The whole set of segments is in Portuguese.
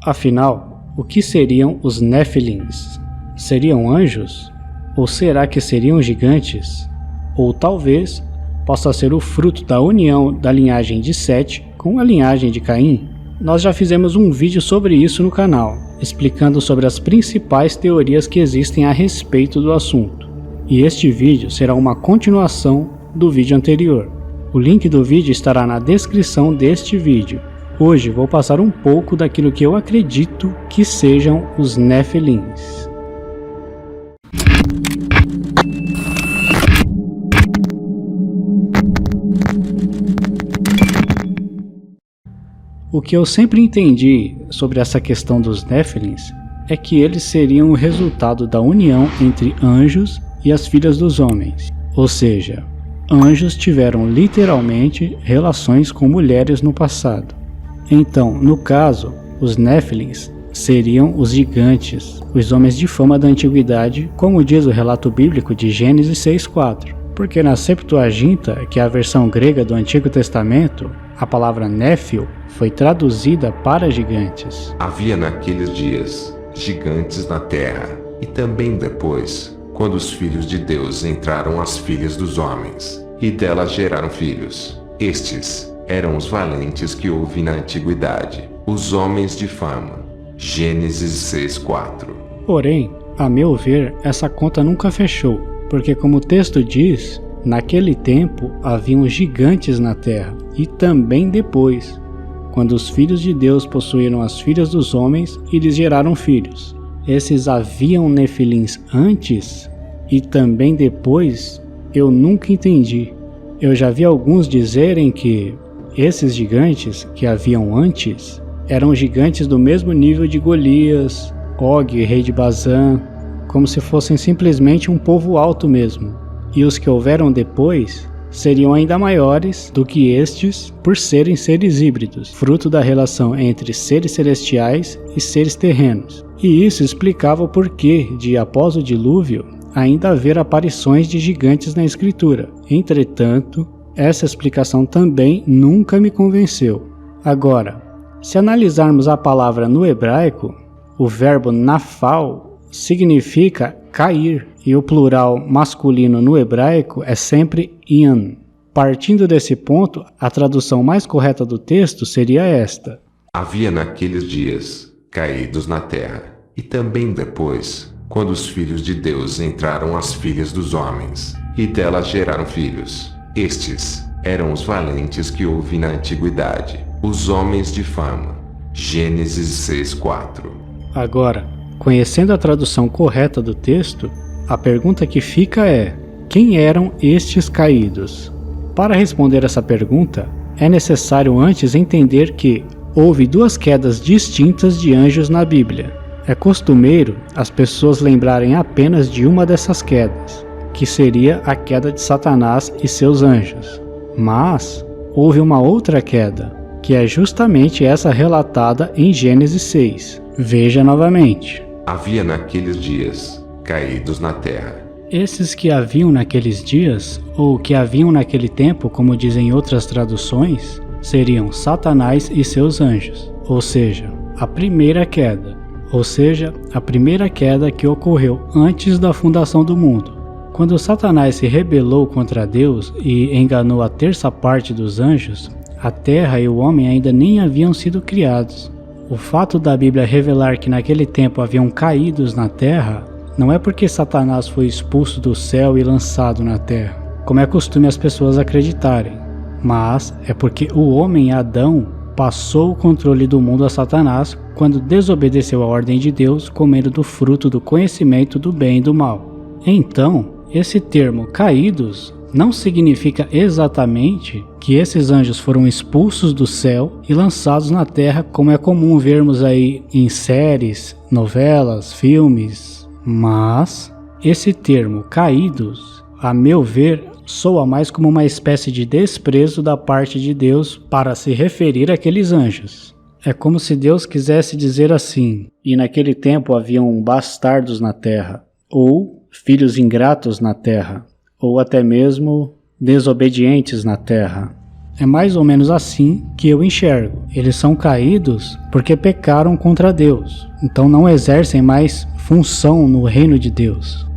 Afinal, o que seriam os Néfilins? Seriam anjos? Ou será que seriam gigantes? Ou talvez possa ser o fruto da união da linhagem de Sete com a linhagem de Caim? Nós já fizemos um vídeo sobre isso no canal, explicando sobre as principais teorias que existem a respeito do assunto. E este vídeo será uma continuação do vídeo anterior. O link do vídeo estará na descrição deste vídeo. Hoje vou passar um pouco daquilo que eu acredito que sejam os Néfilins. O que eu sempre entendi sobre essa questão dos Néfilins é que eles seriam o resultado da união entre anjos e as filhas dos homens. Ou seja, anjos tiveram literalmente relações com mulheres no passado. Então, no caso, os Néfilins seriam os gigantes, os homens de fama da antiguidade, como diz o relato bíblico de Gênesis 6:4. Porque na Septuaginta, que é a versão grega do Antigo Testamento, a palavra Néfil foi traduzida para gigantes. Havia naqueles dias gigantes na terra, e também depois, quando os filhos de Deus entraram as filhas dos homens, e delas geraram filhos. Estes eram os valentes que houve na antiguidade, os homens de fama. Gênesis 6:4. Porém, a meu ver, essa conta nunca fechou, porque como o texto diz, naquele tempo haviam gigantes na terra, e também depois, quando os filhos de Deus possuíram as filhas dos homens e lhes geraram filhos. Esses haviam Nefilins antes e também depois? Eu nunca entendi. Eu já vi alguns dizerem que esses gigantes que haviam antes eram gigantes do mesmo nível de Golias, Og, rei de Bazã, como se fossem simplesmente um povo alto mesmo. E os que houveram depois seriam ainda maiores do que estes por serem seres híbridos, fruto da relação entre seres celestiais e seres terrenos. E isso explicava o porquê de, após o dilúvio, ainda haver aparições de gigantes na escritura. Entretanto, essa explicação também nunca me convenceu. Agora, se analisarmos a palavra no hebraico, o verbo nafal significa cair, e o plural masculino no hebraico é sempre ian. Partindo desse ponto, a tradução mais correta do texto seria esta: Havia naqueles dias caídos na terra, e também depois, quando os filhos de Deus entraram as filhas dos homens, e delas geraram filhos. Estes eram os valentes que houve na antiguidade, os homens de fama. Gênesis 6:4. Agora, conhecendo a tradução correta do texto, a pergunta que fica é: quem eram estes caídos? Para responder essa pergunta, é necessário antes entender que houve duas quedas distintas de anjos na Bíblia. É costumeiro as pessoas lembrarem apenas de uma dessas quedas, que seria a queda de Satanás e seus anjos. Mas houve uma outra queda, que é justamente essa relatada em Gênesis 6. Veja novamente. Havia naqueles dias caídos na terra. Esses que haviam naqueles dias, ou que haviam naquele tempo, como dizem outras traduções, seriam Satanás e seus anjos, ou seja, a primeira queda, que ocorreu antes da fundação do mundo. Quando Satanás se rebelou contra Deus e enganou a terça parte dos anjos, a terra e o homem ainda nem haviam sido criados. O fato da Bíblia revelar que naquele tempo haviam caídos na terra não é porque Satanás foi expulso do céu e lançado na terra, como é costume as pessoas acreditarem, mas é porque o homem Adão passou o controle do mundo a Satanás quando desobedeceu a ordem de Deus, comendo do fruto do conhecimento do bem e do mal. Então, esse termo caídos não significa exatamente que esses anjos foram expulsos do céu e lançados na terra, como é comum vermos aí em séries, novelas, filmes. Mas esse termo caídos, a meu ver, soa mais como uma espécie de desprezo da parte de Deus para se referir àqueles anjos. É como se Deus quisesse dizer assim: e naquele tempo haviam bastardos na terra, ou filhos ingratos na terra, ou até mesmo desobedientes na terra. É mais ou menos assim que eu enxergo. Eles são caídos porque pecaram contra Deus, então não exercem mais função no reino de Deus.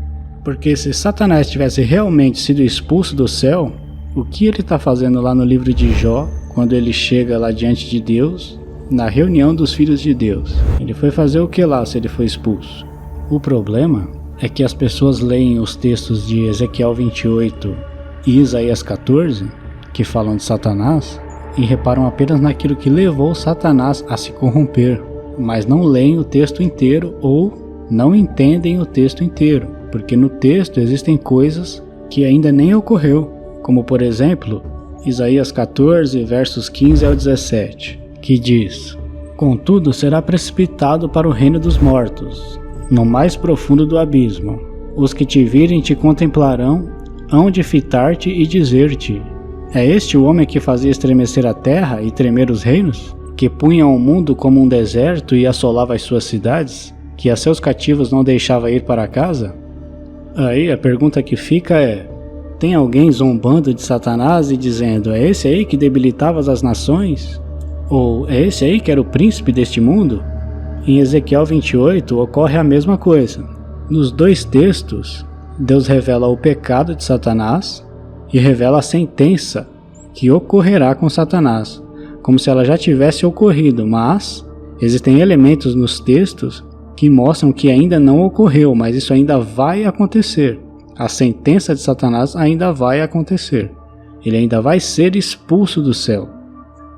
Porque se Satanás tivesse realmente sido expulso do céu, o que ele está fazendo lá no livro de Jó, quando ele chega lá diante de Deus, na reunião dos filhos de Deus? Ele foi fazer o que lá se ele foi expulso? O problema é que as pessoas leem os textos de Ezequiel 28 e Isaías 14, que falam de Satanás, e reparam apenas naquilo que levou Satanás a se corromper, mas não leem o texto inteiro ou não entendem o texto inteiro, porque no texto existem coisas que ainda nem ocorreu, como por exemplo, Isaías 14, versos 15 ao 17, que diz: "Contudo será precipitado para o reino dos mortos, no mais profundo do abismo. Os que te virem te contemplarão, hão de fitar-te e dizer-te: é este o homem que fazia estremecer a terra e tremer os reinos? Que punha o mundo como um deserto e assolava as suas cidades? Que a seus cativos não deixava ir para casa?" Aí a pergunta que fica é: tem alguém zombando de Satanás e dizendo: é esse aí que debilitava as nações? Ou é esse aí que era o príncipe deste mundo? Em Ezequiel 28 ocorre a mesma coisa. Nos dois textos, Deus revela o pecado de Satanás e revela a sentença que ocorrerá com Satanás, como se ela já tivesse ocorrido, mas existem elementos nos textos que mostram que ainda não ocorreu, mas isso ainda vai acontecer. A sentença de Satanás ainda vai acontecer. Ele ainda vai ser expulso do céu,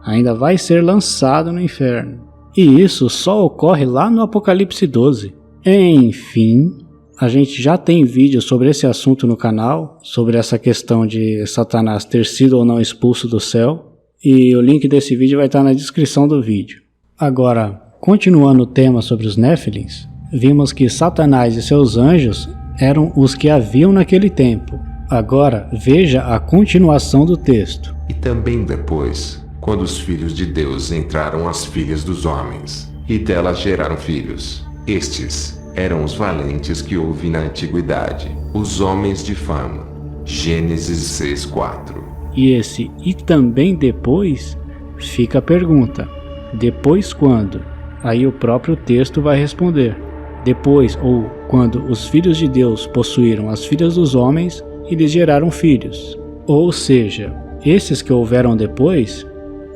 ainda vai ser lançado no inferno. E isso só ocorre lá no Apocalipse 12. Enfim, a gente já tem vídeo sobre esse assunto no canal, sobre essa questão de Satanás ter sido ou não expulso do céu, e o link desse vídeo vai estar na descrição do vídeo. Agora, continuando o tema sobre os Néfilins, vimos que Satanás e seus anjos eram os que haviam naquele tempo. Agora, veja a continuação do texto. E também depois, quando os filhos de Deus entraram as filhas dos homens, e delas geraram filhos. Estes eram os valentes que houve na antiguidade, os homens de fama. Gênesis 6:4. E esse "e também depois" fica a pergunta: depois quando? Aí o próprio texto vai responder: depois, ou quando os filhos de Deus possuíram as filhas dos homens e lhes geraram filhos. Ou seja, esses que houveram depois,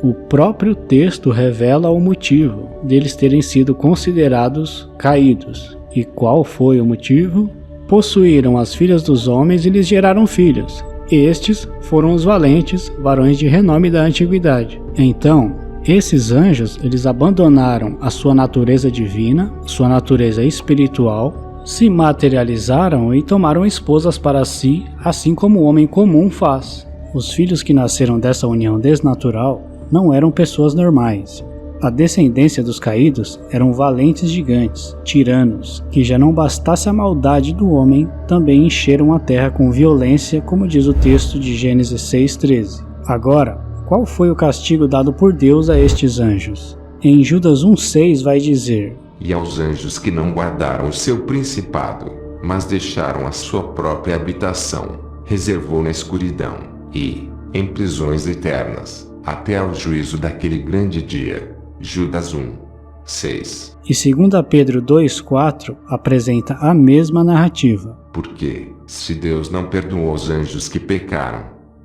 o próprio texto revela o motivo deles terem sido considerados caídos. E qual foi o motivo? Possuíram as filhas dos homens e lhes geraram filhos. Estes foram os valentes, varões de renome da antiguidade. Então, esses anjos, eles abandonaram a sua natureza divina, sua natureza espiritual, se materializaram e tomaram esposas para si, assim como o homem comum faz. Os filhos que nasceram dessa união desnatural não eram pessoas normais. A descendência dos caídos eram valentes gigantes, tiranos, que já não bastasse a maldade do homem, também encheram a terra com violência, como diz o texto de Gênesis 6:13. Agora, qual foi o castigo dado por Deus a estes anjos? Em Judas 1:6 vai dizer: E aos anjos que não guardaram o seu principado, mas deixaram a sua própria habitação, reservou na escuridão, e, em prisões eternas, até ao juízo daquele grande dia. Judas 1:6. E 2 Pedro 2:4 apresenta a mesma narrativa. Porque, se Deus não perdoou os anjos que pecaram,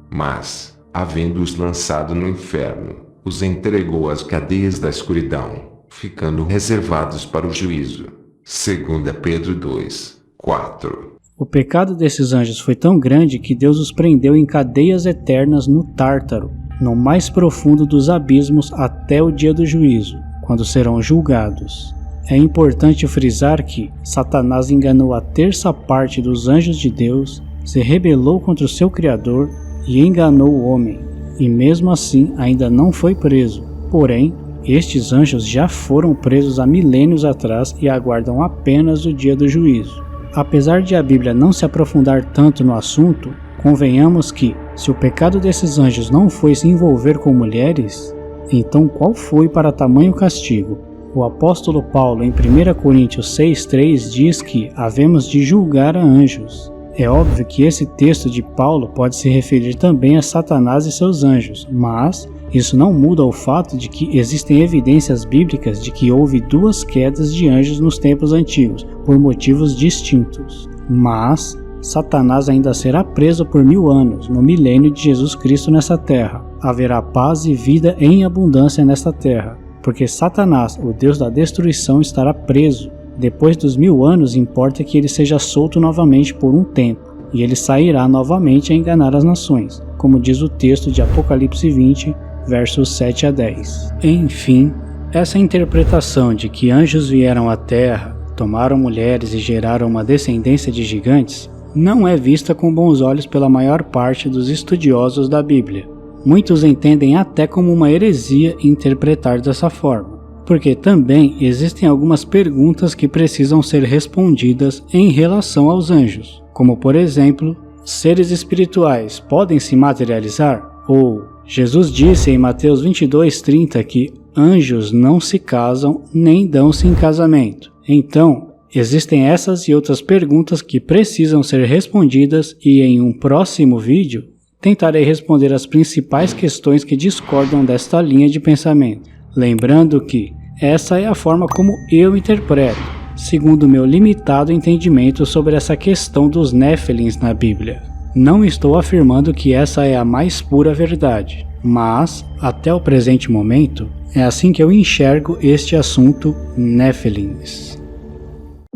mas, havendo-os lançado no inferno, os entregou às cadeias da escuridão, ficando reservados para o juízo. 2 Pedro 2:4. O pecado desses anjos foi tão grande que Deus os prendeu em cadeias eternas no Tártaro, no mais profundo dos abismos, até o dia do juízo, quando serão julgados. É importante frisar que Satanás enganou a terça parte dos anjos de Deus, se rebelou contra o seu Criador e enganou o homem, e mesmo assim ainda não foi preso. Porém, estes anjos já foram presos há milênios atrás e aguardam apenas o dia do juízo. Apesar de a Bíblia não se aprofundar tanto no assunto, convenhamos que, se o pecado desses anjos não foi se envolver com mulheres, então qual foi para tamanho castigo? O apóstolo Paulo, em 1 Coríntios 6:3, diz que havemos de julgar a anjos. É óbvio que esse texto de Paulo pode se referir também a Satanás e seus anjos, mas isso não muda o fato de que existem evidências bíblicas de que houve 2 quedas de anjos nos tempos antigos, por motivos distintos. Mas Satanás ainda será preso por 1000 anos, no milênio de Jesus Cristo nessa terra. Haverá paz e vida em abundância nesta terra, porque Satanás, o Deus da destruição, estará preso. Depois dos 1000 anos, importa que ele seja solto novamente por um tempo, e ele sairá novamente a enganar as nações, como diz o texto de Apocalipse 20, versos 7 a 10. Enfim, essa interpretação de que anjos vieram à terra, tomaram mulheres e geraram uma descendência de gigantes, não é vista com bons olhos pela maior parte dos estudiosos da Bíblia. Muitos entendem até como uma heresia interpretar dessa forma, porque também existem algumas perguntas que precisam ser respondidas em relação aos anjos, como por exemplo, seres espirituais podem se materializar? Ou Jesus disse em Mateus 22:30 que anjos não se casam nem dão-se em casamento. Então, existem essas e outras perguntas que precisam ser respondidas e em um próximo vídeo tentarei responder as principais questões que discordam desta linha de pensamento. Lembrando que essa é a forma como eu interpreto, segundo meu limitado entendimento sobre essa questão dos Néfilins na Bíblia. Não estou afirmando que essa é a mais pura verdade, mas, até o presente momento, é assim que eu enxergo este assunto Néfilins.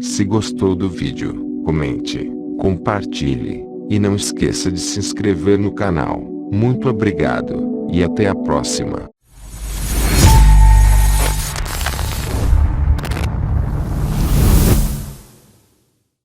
Se gostou do vídeo, comente, compartilhe, e não esqueça de se inscrever no canal. Muito obrigado, e até a próxima.